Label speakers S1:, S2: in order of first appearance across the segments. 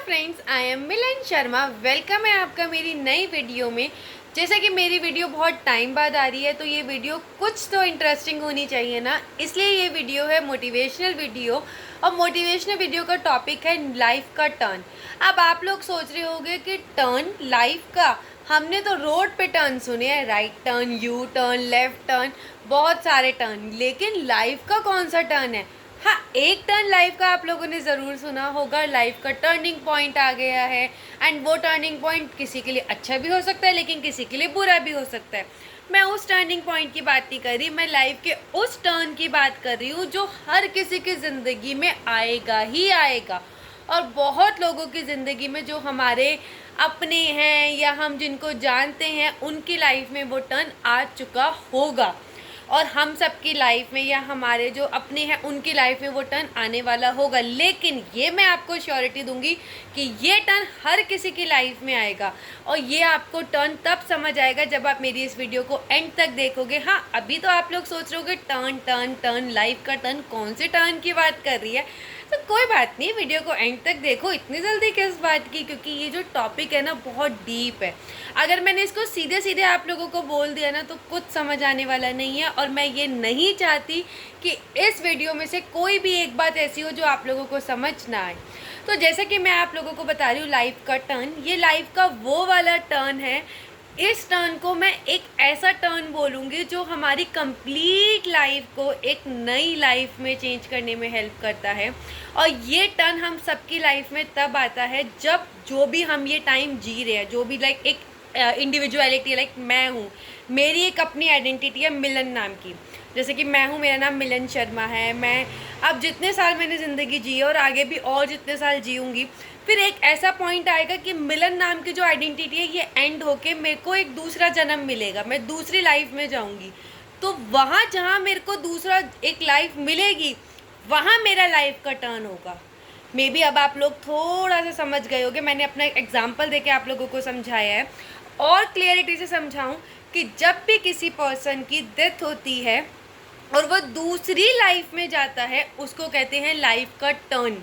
S1: Friends, I am Milan Sharma. Welcome है आपका मेरी नई वीडियो में। जैसा कि मेरी वीडियो बहुत टाइम बाद आ रही है तो ये वीडियो कुछ तो इंटरेस्टिंग होनी चाहिए ना, इसलिए ये वीडियो है मोटिवेशनल वीडियो। और मोटिवेशनल वीडियो का टॉपिक है लाइफ का टर्न। अब आप लोग सोच रहे होंगे कि टर्न लाइफ का, हमने तो रोड पे टर्न सुने हैं, right turn, U turn, left turn, बहुत सारे टर्न, लेकिन लाइफ का कौन सा टर्न है? हाँ, एक टर्न लाइफ का आप लोगों ने ज़रूर सुना होगा, लाइफ का टर्निंग पॉइंट आ गया है। एंड वो टर्निंग पॉइंट किसी के लिए अच्छा भी हो सकता है लेकिन किसी के लिए बुरा भी हो सकता है। मैं उस टर्निंग पॉइंट की बात नहीं कर रही, मैं लाइफ के उस टर्न की बात कर रही हूँ जो हर किसी की ज़िंदगी में आएगा ही आएगा। और बहुत लोगों की ज़िंदगी में जो हमारे अपने हैं या हम जिनको जानते हैं उनकी लाइफ में वो टर्न आ चुका होगा, और हम सबकी लाइफ में या हमारे जो अपने हैं उनकी लाइफ में वो टर्न आने वाला होगा। लेकिन ये मैं आपको श्योरिटी दूंगी कि ये टर्न हर किसी की लाइफ में आएगा, और ये आपको टर्न तब समझ आएगा जब आप मेरी इस वीडियो को एंड तक देखोगे। हाँ, अभी तो आप लोग सोच रहे होगे टर्न टर्न टर्न, लाइफ का टर्न, कौन से टर्न की बात कर रही है? तो कोई बात नहीं, वीडियो को एंड तक देखो। इतनी जल्दी किस बात की? क्योंकि ये जो टॉपिक है ना बहुत डीप है। अगर मैंने इसको सीधे सीधे आप लोगों को बोल दिया ना तो कुछ समझ आने वाला नहीं है, और मैं ये नहीं चाहती कि इस वीडियो में से कोई भी एक बात ऐसी हो जो आप लोगों को समझ ना आए। तो जैसे कि मैं आप लोगों को बता रही हूँ, लाइफ का टर्न, ये लाइफ का वो वाला टर्न है। इस टर्न को मैं एक ऐसा टर्न बोलूँगी जो हमारी कंप्लीट लाइफ को एक नई लाइफ में चेंज करने में हेल्प करता है। और ये टर्न हम सबकी लाइफ में तब आता है जब जो भी हम ये टाइम जी रहे हैं, जो भी लाइक एक इंडिविजुअलिटी, लाइक मैं हूँ, मेरी एक अपनी आइडेंटिटी है मिलन नाम की। जैसे कि मैं हूँ, मेरा नाम मिलन शर्मा है। मैं अब जितने साल मैंने ज़िंदगी जी है और आगे भी और जितने साल जीऊँगी, फिर एक ऐसा पॉइंट आएगा कि मिलन नाम की जो आइडेंटिटी है ये एंड होके मेरे को एक दूसरा जन्म मिलेगा, मैं दूसरी लाइफ में जाऊँगी। तो वहाँ जहाँ मेरे को दूसरा एक लाइफ मिलेगी, वहाँ मेरा लाइफ का टर्न होगा। मे बी अब आप लोग थोड़ा सा समझ गए होंगे, मैंने अपना एग्जाम्पल देके आप लोगों को समझाया है। और क्लियरिटी से समझाऊं कि जब भी किसी पर्सन की डेथ होती है और वो दूसरी लाइफ में जाता है, उसको कहते हैं लाइफ का टर्न।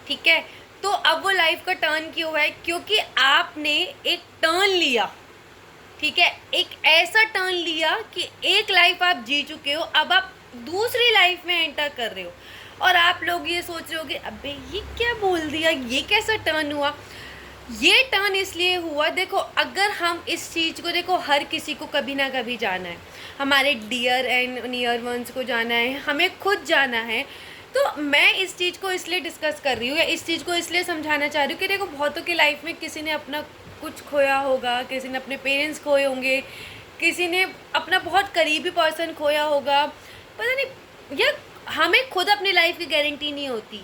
S1: ठीक है, तो अब वो लाइफ का टर्न क्यों है? क्योंकि आपने एक टर्न लिया। ठीक है, एक ऐसा टर्न लिया कि एक लाइफ आप जी चुके हो, अब आप दूसरी लाइफ में एंटर कर रहे हो। और आप लोग ये सोच रहे होगे, अबे ये क्या बोल दिया, ये कैसा टर्न हुआ? ये टर्न इसलिए हुआ, देखो, अगर हम इस चीज़ को, देखो, हर किसी को कभी ना कभी जाना है, हमारे डियर एंड नियर वंस को जाना है, हमें खुद जाना है। तो मैं इस चीज़ को इसलिए डिस्कस कर रही हूँ या इस चीज़ को इसलिए समझाना चाह रही हूँ कि देखो, बहुतों की लाइफ में किसी ने अपना कुछ खोया होगा, किसी ने अपने पेरेंट्स खोए होंगे, किसी ने अपना बहुत करीबी पर्सन खोया होगा, पता नहीं, या हमें खुद अपनी लाइफ की गारंटी नहीं होती।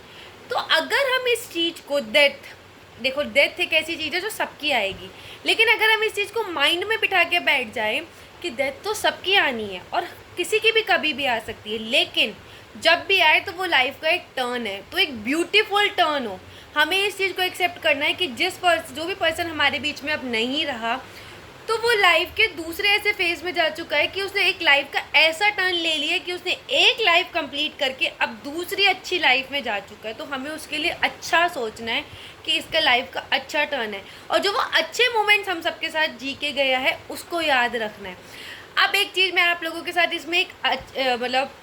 S1: तो अगर हम इस चीज़ को, डेथ, देखो, डेथ एक ऐसी चीज़ है जो सबकी आएगी, लेकिन अगर हम इस चीज़ को माइंड में बिठा के बैठ जाए कि डेथ तो सबकी आनी है और किसी की भी कभी भी आ सकती है, लेकिन जब भी आए तो वो लाइफ का एक टर्न है, तो एक ब्यूटीफुल टर्न हो। हमें इस चीज़ को एक्सेप्ट करना है कि जो भी पर्सन हमारे बीच में अब नहीं रहा, तो वो लाइफ के दूसरे ऐसे फेज में जा चुका है कि उसने एक लाइफ का ऐसा टर्न ले लिया कि उसने एक लाइफ कंप्लीट करके अब दूसरी अच्छी लाइफ में जा चुका है। तो हमें उसके लिए अच्छा सोचना है कि इसका लाइफ का अच्छा टर्न है, और जो वो अच्छे मोमेंट्स हम सबके साथ जी के गया है उसको याद रखना है। अब एक चीज़ मैं आप लोगों के साथ इसमें एक मतलब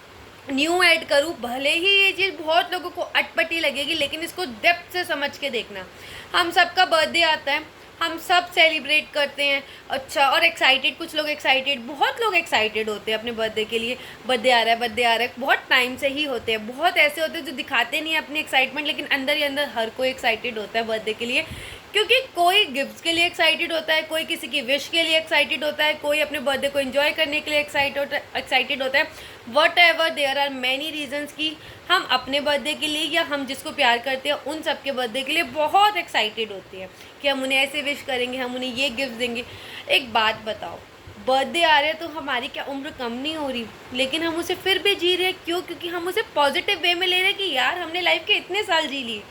S1: न्यू ऐड करूँ, भले ही ये चीज़ बहुत लोगों को अटपटी लगेगी, लेकिन इसको डेप्थ से समझ के देखना। हम सबका बर्थडे आता है, हम सब सेलिब्रेट करते हैं, अच्छा, और एक्साइटेड, कुछ लोग एक्साइटेड, बहुत लोग एक्साइटेड होते हैं अपने बर्थडे के लिए। बर्थडे आ रहा है, बर्थडे आ रहा है, बहुत टाइम से ही होते हैं। बहुत ऐसे होते हैं जो दिखाते नहीं हैं अपनी एक्साइटमेंट, लेकिन अंदर ही अंदर हर कोई एक्साइटेड होता है बर्थडे के लिए। क्योंकि कोई गिफ्ट्स के लिए एक्साइटेड होता है, कोई किसी की विश के लिए एक्साइटेड होता है, कोई अपने बर्थडे को एंजॉय करने के लिए एक्साइटेड होता है। Whatever, there are many reasons कि हम अपने बर्थडे के लिए या हम जिसको प्यार करते हैं उन सब के बर्थडे के लिए बहुत एक्साइटेड होते हैं कि हम उन्हें ऐसे विश करेंगे, हम उन्हें ये गिफ्ट देंगे। एक बात बताओ, बर्थडे आ रहे हैं तो हमारी क्या उम्र कम नहीं हो रही, लेकिन हम उसे फिर भी जी रहे हैं। क्यों? क्योंकि हम उसे पॉजिटिव वे में ले रहे हैं कि यार हमने लाइफ के इतने साल जी लिए।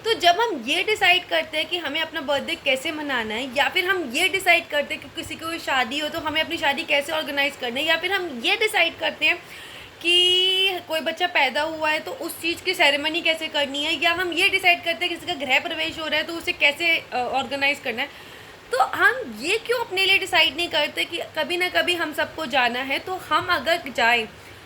S1: तो जब हम ये डिसाइड करते हैं कि हमें अपना बर्थडे कैसे मनाना है, या फिर हम ये डिसाइड करते हैं कि किसी की कोई शादी हो तो हमें अपनी शादी कैसे ऑर्गेनाइज़ करना है, या फिर हम ये डिसाइड करते हैं कि कोई बच्चा पैदा हुआ है तो उस चीज़ की सेरेमनी कैसे करनी है, या हम ये डिसाइड करते हैं किसी का गृह प्रवेश हो रहा है तो उसे कैसे ऑर्गेनाइज करना है। तो हम ये क्यों अपने लिए डिसाइड नहीं करते कि कभी ना कभी हम सबको जाना है, तो हम अगर जाएं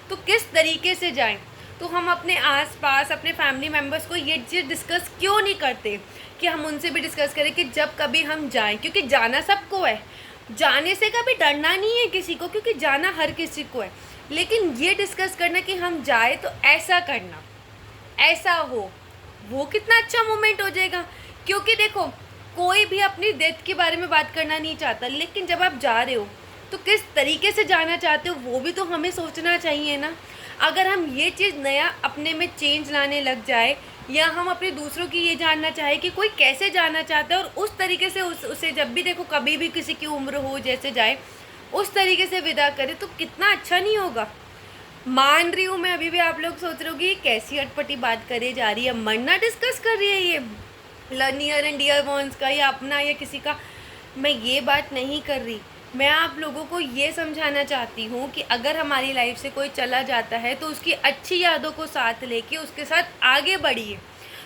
S1: तो किस तरीके से जाएं। तो हम अपने आसपास अपने फैमिली मेम्बर्स को ये चीज़ डिस्कस क्यों नहीं करते कि हम उनसे भी डिस्कस करें कि जब कभी हम जाएं, क्योंकि जाना सबको है, जाने से कभी डरना नहीं है किसी को, क्योंकि जाना हर किसी को है। लेकिन ये डिस्कस करना कि हम जाए तो ऐसा करना, ऐसा हो, वो कितना अच्छा मोमेंट हो जाएगा। क्योंकि देखो, कोई भी अपनी डेथ के बारे में बात करना नहीं चाहता, लेकिन जब आप जा रहे हो तो किस तरीके से जाना चाहते हो वो भी तो हमें सोचना चाहिए ना। अगर हम ये चीज़ नया अपने में चेंज लाने लग जाए, या हम अपने दूसरों की ये जानना चाहें कि कोई कैसे जाना चाहता है और उस तरीके से उसे जब भी देखो, कभी भी किसी की उम्र हो जैसे जाए उस तरीके से विदा करे, तो कितना अच्छा नहीं होगा। मान रही हूँ मैं, अभी भी आप लोग सोच रहे हो कि कैसी अटपटी बात करे जा रही है, मरना डिस्कस कर रही है ये, नियर एंड डियर वंस का, या अपना या किसी का। मैं ये बात नहीं कर रही, मैं आप लोगों को ये समझाना चाहती हूँ कि अगर हमारी लाइफ से कोई चला जाता है तो उसकी अच्छी यादों को साथ लेके उसके साथ आगे बढ़िए,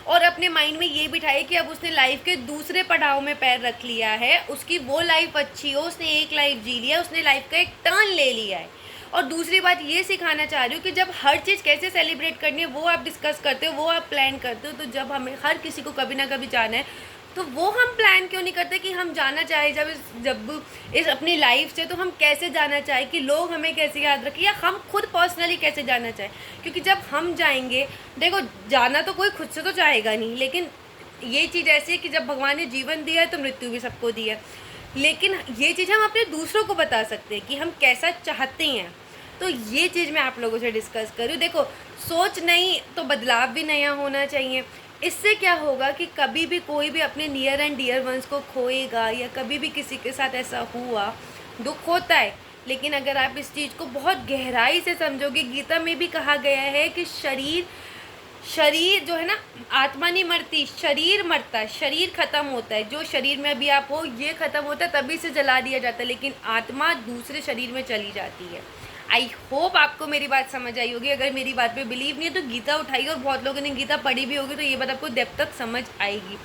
S1: और अपने माइंड में ये बिठाइए कि अब उसने लाइफ के दूसरे पड़ाव में पैर रख लिया है, उसकी वो लाइफ अच्छी हो, उसने एक लाइफ जी लिया, उसने लाइफ का एक टर्न ले लिया है। और दूसरी बात ये सिखाना चाह रही हूँ कि जब हर चीज़ कैसे सेलिब्रेट करनी है वो आप डिस्कस करते हो, वो आप प्लान करते हो, तो जब हमें हर किसी को कभी ना कभी जाना है तो वो हम प्लान क्यों नहीं करते कि हम जाना चाहें जब इस अपनी लाइफ से, तो हम कैसे जाना चाहें कि लोग हमें कैसे याद रखें, या हम खुद पर्सनली कैसे जाना चाहें। क्योंकि जब हम जाएंगे, देखो जाना तो कोई खुद से तो चाहेगा नहीं, लेकिन ये चीज़ ऐसी है कि जब भगवान ने जीवन दिया है तो मृत्यु भी सबको दी है। लेकिन ये चीज़ हम अपने दूसरों को बता सकते हैं कि हम कैसा चाहते हैं। तो ये चीज़ मैं आप लोगों से डिस्कस करूँ। देखो, सोच नहीं तो बदलाव भी नया होना चाहिए। इससे क्या होगा कि कभी भी कोई भी अपने नियर एंड डियर वंस को खोएगा, या कभी भी किसी के साथ ऐसा हुआ, दुख होता है। लेकिन अगर आप इस चीज़ को बहुत गहराई से समझोगे, गीता में भी कहा गया है कि शरीर जो है ना, आत्मा नहीं मरती, शरीर मरता है, शरीर ख़त्म होता है। जो शरीर में अभी आप हो ये ख़त्म होता है, तभी से जला दिया जाता है, लेकिन आत्मा दूसरे शरीर में चली जाती है। आई होप आपको मेरी बात समझ आई होगी। अगर मेरी बात पे बिलीव नहीं है तो गीता उठाइए, और बहुत लोगों ने गीता पढ़ी भी होगी तो ये बात आपको डेप्थ तक समझ आएगी।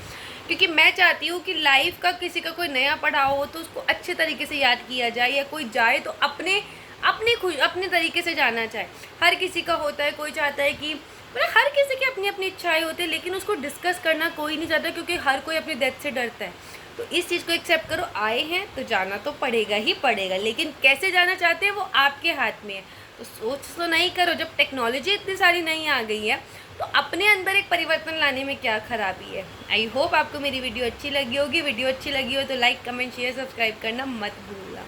S1: क्योंकि मैं चाहती हूँ कि लाइफ का किसी का कोई नया पड़ाव हो तो उसको अच्छे तरीके से याद किया जाए, या कोई जाए तो अपने तरीके से जाना चाहे। हर किसी का होता है, कोई चाहता है कि मतलब हर किसी की अपनी अपनी इच्छाएं होती है, लेकिन उसको डिस्कस करना कोई नहीं चाहता, क्योंकि हर कोई अपनी डेथ से डरता है। तो इस चीज़ को एक्सेप्ट करो, आए हैं तो जाना तो पड़ेगा ही पड़ेगा, लेकिन कैसे जाना चाहते हैं वो आपके हाथ में है। तो सोच तो नहीं करो, जब टेक्नोलॉजी इतनी सारी नई आ गई है तो अपने अंदर एक परिवर्तन लाने में क्या खराबी है। आई होप आपको मेरी वीडियो अच्छी लगी होगी। वीडियो अच्छी लगी हो तो लाइक, कमेंट, शेयर, सब्सक्राइब करना मत भूलना।